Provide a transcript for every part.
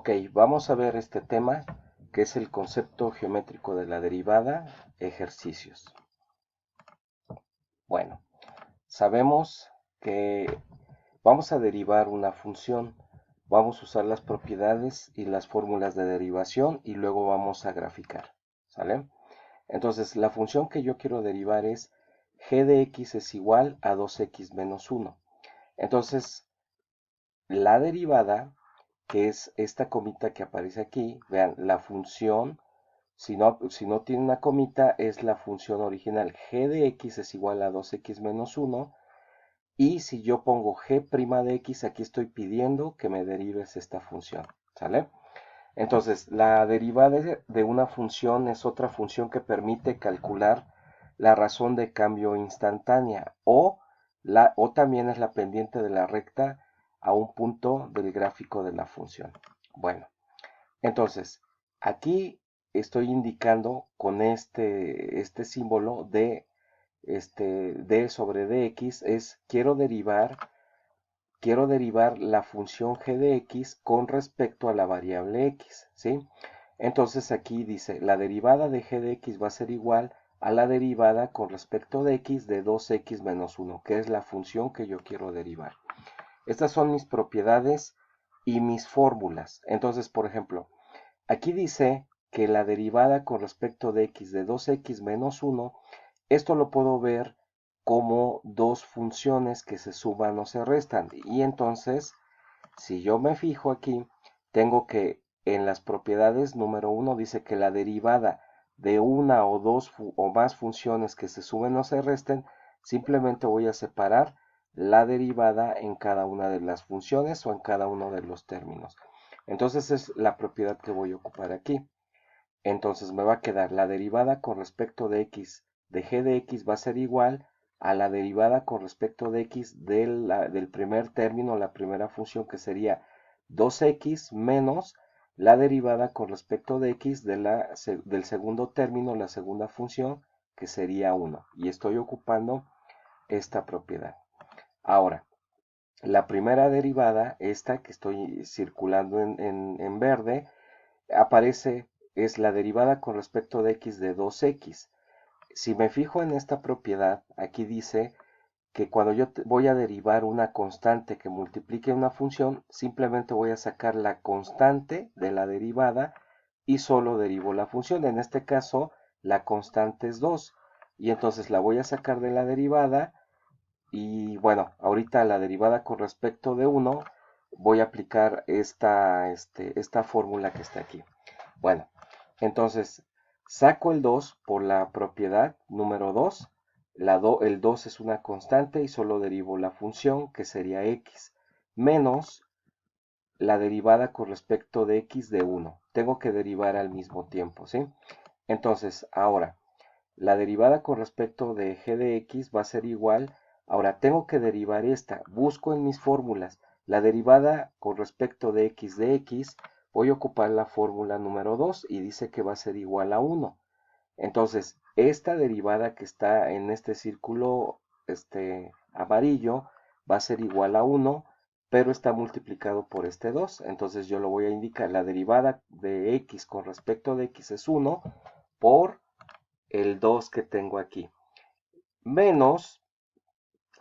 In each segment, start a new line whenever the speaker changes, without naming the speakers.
Ok, vamos a ver este tema que es el concepto geométrico de la derivada, ejercicios. Bueno, sabemos que vamos a derivar una función, vamos a usar las propiedades y las fórmulas de derivación y luego vamos a graficar, ¿sale? Entonces, la función que yo quiero derivar es g de x es igual a 2x menos 1. Entonces, la derivada, que es esta comita que aparece aquí, vean, la función, si no tiene una comita, es la función original. G de x es igual a 2x menos 1. Y si yo pongo g' de x, aquí estoy pidiendo que me derives esta función, ¿sale? Entonces, la derivada de una función es otra función que permite calcular la razón de cambio instantánea o también es la pendiente de la recta a un punto del gráfico de la función. Bueno, entonces, aquí estoy indicando con este símbolo de d sobre dx es quiero derivar la función g de x con respecto a la variable x, ¿sí? Entonces aquí dice, la derivada de g de x va a ser igual a la derivada con respecto de x de 2x menos 1, que es la función que yo quiero derivar. Estas son mis propiedades y mis fórmulas. Entonces, por ejemplo, aquí dice que la derivada con respecto de x de 2x menos 1, esto lo puedo ver como dos funciones que se suman o se restan. Y entonces, si yo me fijo aquí, tengo que en las propiedades número 1 dice que la derivada de una o dos o más funciones que se sumen o se resten, simplemente voy a separar la derivada en cada una de las funciones o en cada uno de los términos. Entonces es la propiedad que voy a ocupar aquí. Entonces me va a quedar la derivada con respecto de x de g de x va a ser igual a la derivada con respecto de x del primer término, la primera función que sería 2x menos la derivada con respecto de x del segundo término, la segunda función, que sería 1. Y estoy ocupando esta propiedad. Ahora, la primera derivada, esta que estoy circulando en verde, aparece, es la derivada con respecto de x de 2x. Si me fijo en esta propiedad, aquí dice que cuando yo voy a derivar una constante que multiplique una función, simplemente voy a sacar la constante de la derivada y solo derivo la función. En este caso, la constante es 2. Y entonces la voy a sacar de la derivada y bueno, ahorita la derivada con respecto de 1, voy a aplicar esta fórmula que está aquí. Bueno, entonces saco el 2 por la propiedad número 2. El 2 es una constante y solo derivo la función que sería x menos la derivada con respecto de x de 1. Tengo que derivar al mismo tiempo, ¿sí? Entonces, ahora, la derivada con respecto de g de x va a ser igual. Ahora, tengo que derivar esta. Busco en mis fórmulas la derivada con respecto de x, voy a ocupar la fórmula número 2 y dice que va a ser igual a 1. Entonces, esta derivada que está en este círculo amarillo va a ser igual a 1, pero está multiplicado por este 2. Entonces yo lo voy a indicar, la derivada de x con respecto de x es 1 por el 2 que tengo aquí, menos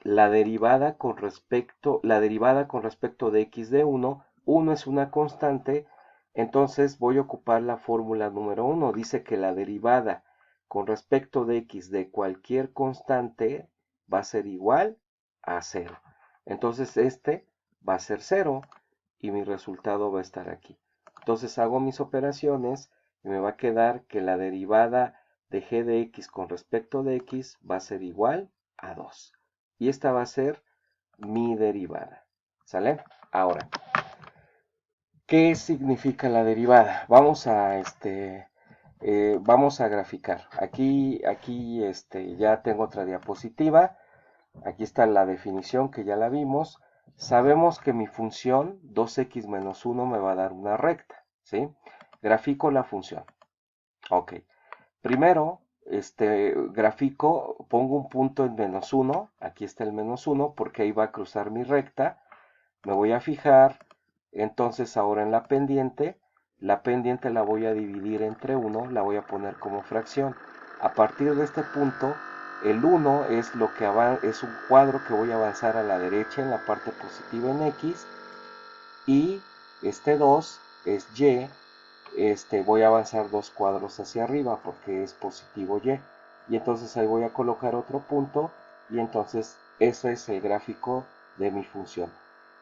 la derivada con respecto de x de 1, 1 es una constante, entonces voy a ocupar la fórmula número 1. Dice que la derivada con respecto de x de cualquier constante va a ser igual a 0. Entonces este va a ser 0 y mi resultado va a estar aquí. Entonces hago mis operaciones y me va a quedar que la derivada de g de x con respecto de x va a ser igual a 2. Y esta va a ser mi derivada. ¿Sale? Ahora, ¿qué significa la derivada? Vamos a graficar. Aquí ya tengo otra diapositiva. Aquí está la definición que ya la vimos. Sabemos que mi función 2x menos 1 me va a dar una recta, ¿sí? Grafico la función. Ok. Primero, grafico, pongo un punto en menos 1. Aquí está el menos 1 porque ahí va a cruzar mi recta. Me voy a fijar Entonces ahora en la pendiente la voy a dividir entre 1, la voy a poner como fracción. A partir de este punto, el 1 es, es un cuadro que voy a avanzar a la derecha en la parte positiva en X, y este 2 es Y, voy a avanzar 2 cuadros hacia arriba porque es positivo Y. Y entonces ahí voy a colocar otro punto, y entonces ese es el gráfico de mi función.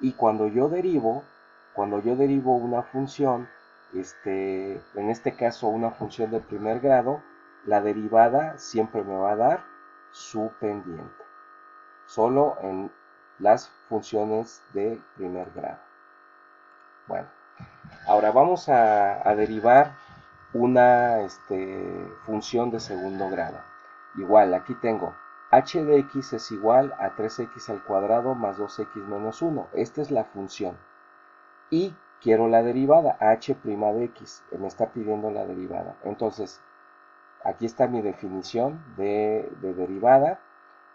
Y cuando yo derivo una función, en este caso una función de primer grado, la derivada siempre me va a dar su pendiente. Solo en las funciones de primer grado. Bueno, ahora vamos a derivar una función de segundo grado. Igual, aquí tengo h de x es igual a 3x al cuadrado más 2x menos 1. Esta es la función. Y quiero la derivada, h' de x. Me está pidiendo la derivada. Entonces, aquí está mi definición de derivada.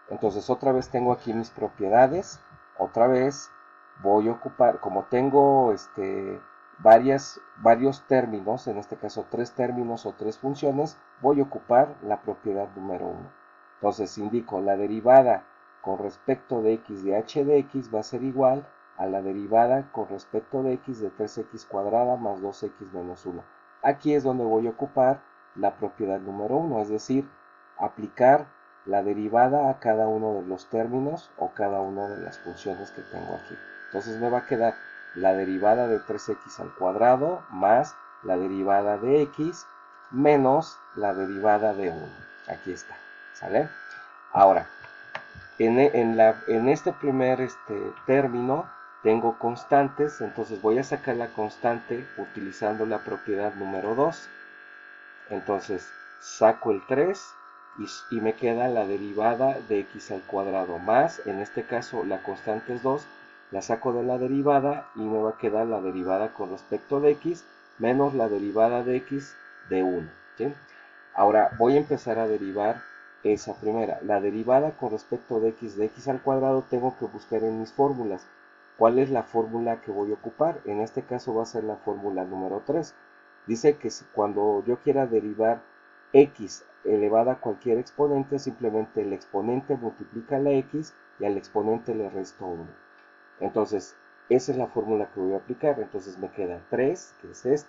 Entonces, otra vez tengo aquí mis propiedades. Otra vez voy a ocupar, como tengo varios términos, en este caso 3 términos o 3 funciones, voy a ocupar la propiedad número 1. Entonces indico la derivada con respecto de x de h de x va a ser igual a la derivada con respecto de x de 3x cuadrada más 2x menos 1. Aquí es donde voy a ocupar la propiedad número 1, es decir, aplicar la derivada a cada uno de los términos o cada una de las funciones que tengo aquí. Entonces me va a quedar la derivada de 3x al cuadrado más la derivada de x menos la derivada de 1. Aquí está, ¿sale? Ahora, en este primer término tengo constantes, entonces voy a sacar la constante utilizando la propiedad número 2. Entonces saco el 3 y me queda la derivada de x al cuadrado más, en este caso la constante es 2, la saco de la derivada y me va a quedar la derivada con respecto de x menos la derivada de x de 1. ¿Sí? Ahora voy a empezar a derivar esa primera. La derivada con respecto de x al cuadrado tengo que buscar en mis fórmulas. ¿Cuál es la fórmula que voy a ocupar? En este caso va a ser la fórmula número 3. Dice que cuando yo quiera derivar x elevada a cualquier exponente, simplemente el exponente multiplica la x y al exponente le resto 1. Entonces, esa es la fórmula que voy a aplicar. Entonces me queda 3, que es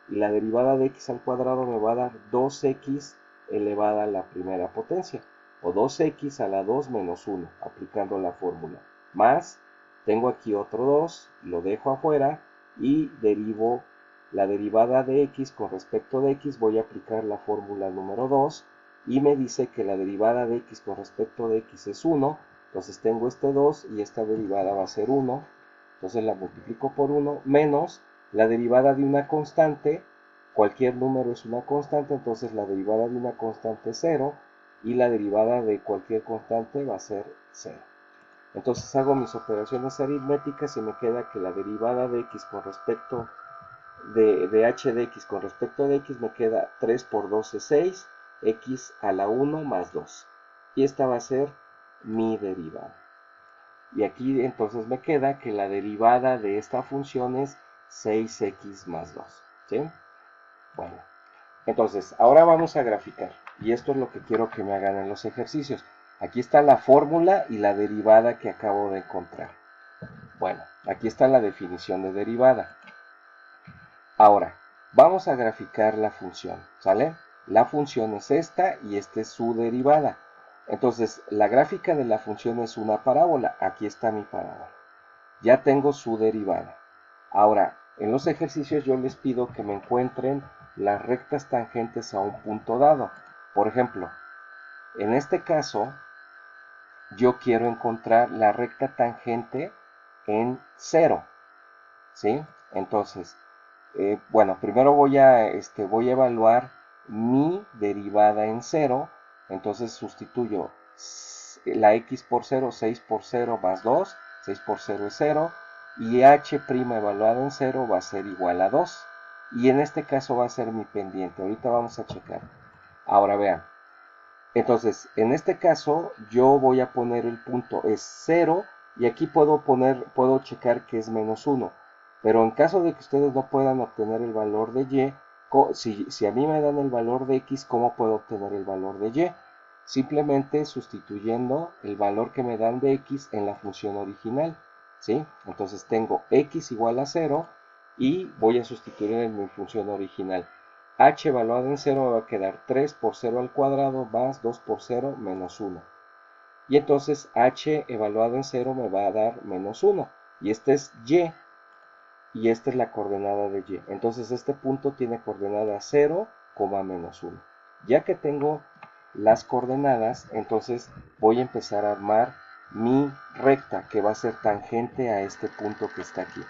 y la derivada de x al cuadrado me va a dar 2x elevada a la primera potencia, o 2x a la 2 menos 1, aplicando la fórmula. Más, tengo aquí otro 2, lo dejo afuera y derivo la derivada de x con respecto de x, voy a aplicar la fórmula número 2 y me dice que la derivada de x con respecto de x es 1, entonces tengo este 2 y esta derivada va a ser 1, entonces la multiplico por 1, menos la derivada de una constante, cualquier número es una constante, entonces la derivada de una constante es 0 y la derivada de cualquier constante va a ser 0. Entonces hago mis operaciones aritméticas y me queda que la derivada de x con respecto de h de x con respecto de x me queda 3 por 2 es 6, x a la 1 más 2. Y esta va a ser mi derivada. Y aquí entonces me queda que la derivada de esta función es 6x más 2. ¿Sí? Bueno, entonces ahora vamos a graficar. Y esto es lo que quiero que me hagan en los ejercicios. Aquí está la fórmula y la derivada que acabo de encontrar. Bueno, aquí está la definición de derivada. Ahora, vamos a graficar la función, ¿sale? La función es esta y esta es su derivada. Entonces, la gráfica de la función es una parábola. Aquí está mi parábola. Ya tengo su derivada. Ahora, en los ejercicios yo les pido que me encuentren las rectas tangentes a un punto dado. Por ejemplo, en este caso, yo quiero encontrar la recta tangente en 0. ¿Sí? Entonces, bueno, primero voy a evaluar mi derivada en 0. Entonces sustituyo la x por 0, 6 por 0 más 2. 6 por 0 es 0. Y h' evaluado en 0 va a ser igual a 2. Y en este caso va a ser mi pendiente. Ahorita vamos a checar. Ahora vean. Entonces, en este caso, yo voy a poner el punto es 0. Y aquí puedo checar que es menos 1. Pero en caso de que ustedes no puedan obtener el valor de y, si a mí me dan el valor de x, ¿cómo puedo obtener el valor de y? Simplemente sustituyendo el valor que me dan de x en la función original, ¿sí? Entonces tengo x igual a 0 y voy a sustituir en mi función original. H evaluada en 0 me va a quedar 3 por 0 al cuadrado más 2 por 0 menos 1. Y entonces h evaluado en 0 me va a dar menos 1. Y este es y esta es la coordenada de y. Entonces este punto tiene coordenada 0, menos 1. Ya que tengo las coordenadas, entonces voy a empezar a armar mi recta, que va a ser tangente a este punto que está aquí.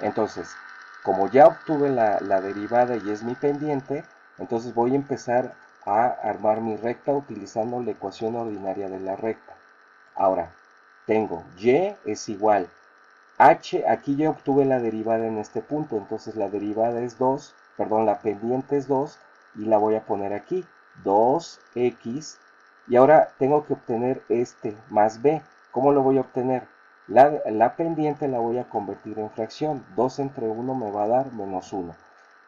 Entonces, como ya obtuve la derivada y es mi pendiente, entonces voy a empezar a armar mi recta utilizando la ecuación ordinaria de la recta. Ahora, tengo y es igual h, aquí ya obtuve la derivada en este punto, entonces la derivada es 2, perdón, la pendiente es 2 y la voy a poner aquí, 2x, y ahora tengo que obtener este más b. ¿Cómo lo voy a obtener? La pendiente la voy a convertir en fracción, 2 entre 1 me va a dar menos 1.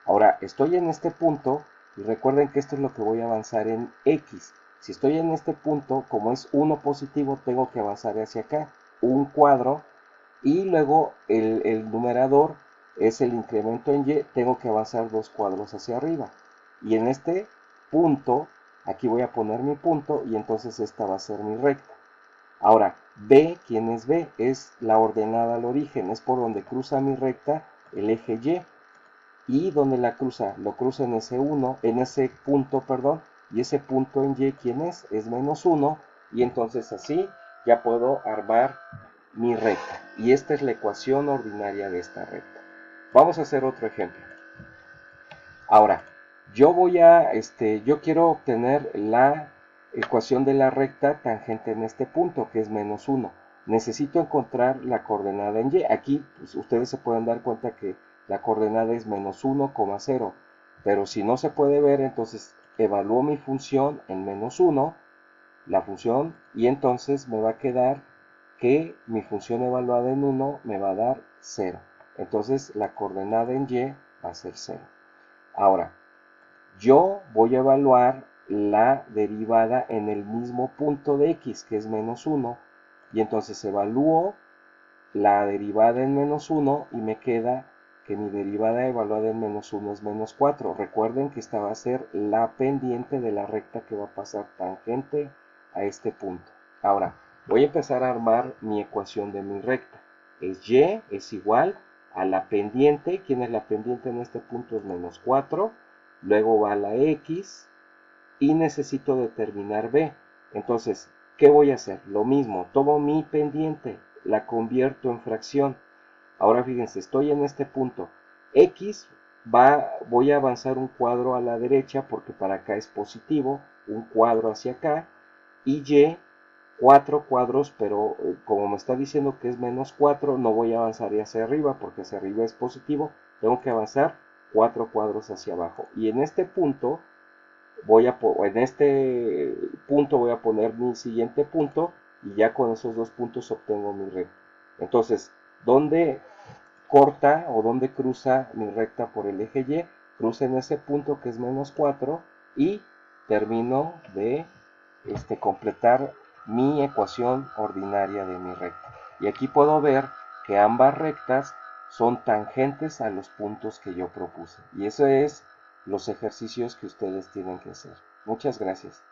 Ahora, estoy en este punto y recuerden que esto es lo que voy a avanzar en x. Si estoy en este punto, como es 1 positivo, tengo que avanzar hacia acá, un cuadro, y luego el numerador es el incremento en y, tengo que avanzar 2 cuadros hacia arriba. Y en este punto, aquí voy a poner mi punto y entonces esta va a ser mi recta. Ahora, b, ¿quién es b? Es la ordenada al origen, es por donde cruza mi recta el eje y. Y donde la cruza, lo cruza en ese 1, en ese punto, perdón, y ese punto en y, ¿quién es? Es menos 1, y entonces así ya puedo armar mi recta. Y esta es la ecuación ordinaria de esta recta. Vamos a hacer otro ejemplo. Ahora, yo quiero obtener la ecuación de la recta tangente en este punto, que es menos 1. Necesito encontrar la coordenada en y. Aquí pues, ustedes se pueden dar cuenta que la coordenada es menos 1,0. Pero si no se puede ver, entonces evalúo mi función en menos 1, la función, y entonces me va a quedar que mi función evaluada en 1 me va a dar 0. Entonces la coordenada en y va a ser 0. Ahora, yo voy a evaluar la derivada en el mismo punto de x, que es menos 1, y entonces evalúo la derivada en menos 1 y me queda que mi derivada evaluada en menos 1 es menos 4. Recuerden que esta va a ser la pendiente de la recta que va a pasar tangente a este punto. Ahora, voy a empezar a armar mi ecuación de mi recta. Y es igual a la pendiente. ¿Quién es la pendiente en este punto? Es menos 4. Luego va la x y necesito determinar b. Entonces, ¿qué voy a hacer? Lo mismo, tomo mi pendiente, la convierto en fracción. Ahora fíjense, estoy en este punto. X voy a avanzar un cuadro a la derecha porque para acá es positivo, un cuadro hacia acá, y y 4 cuadros, pero como me está diciendo que es menos 4, no voy a avanzar hacia arriba porque hacia arriba es positivo, tengo que avanzar 4 cuadros hacia abajo. Y en este punto voy a poner mi siguiente punto y ya con esos dos puntos obtengo mi recta. Entonces, ¿dónde corta o dónde cruza mi recta por el eje y? Cruza en ese punto que es menos 4 y termino de completar mi ecuación ordinaria de mi recta. Y aquí puedo ver que ambas rectas son tangentes a los puntos que yo propuse. Y eso es los ejercicios que ustedes tienen que hacer. Muchas gracias.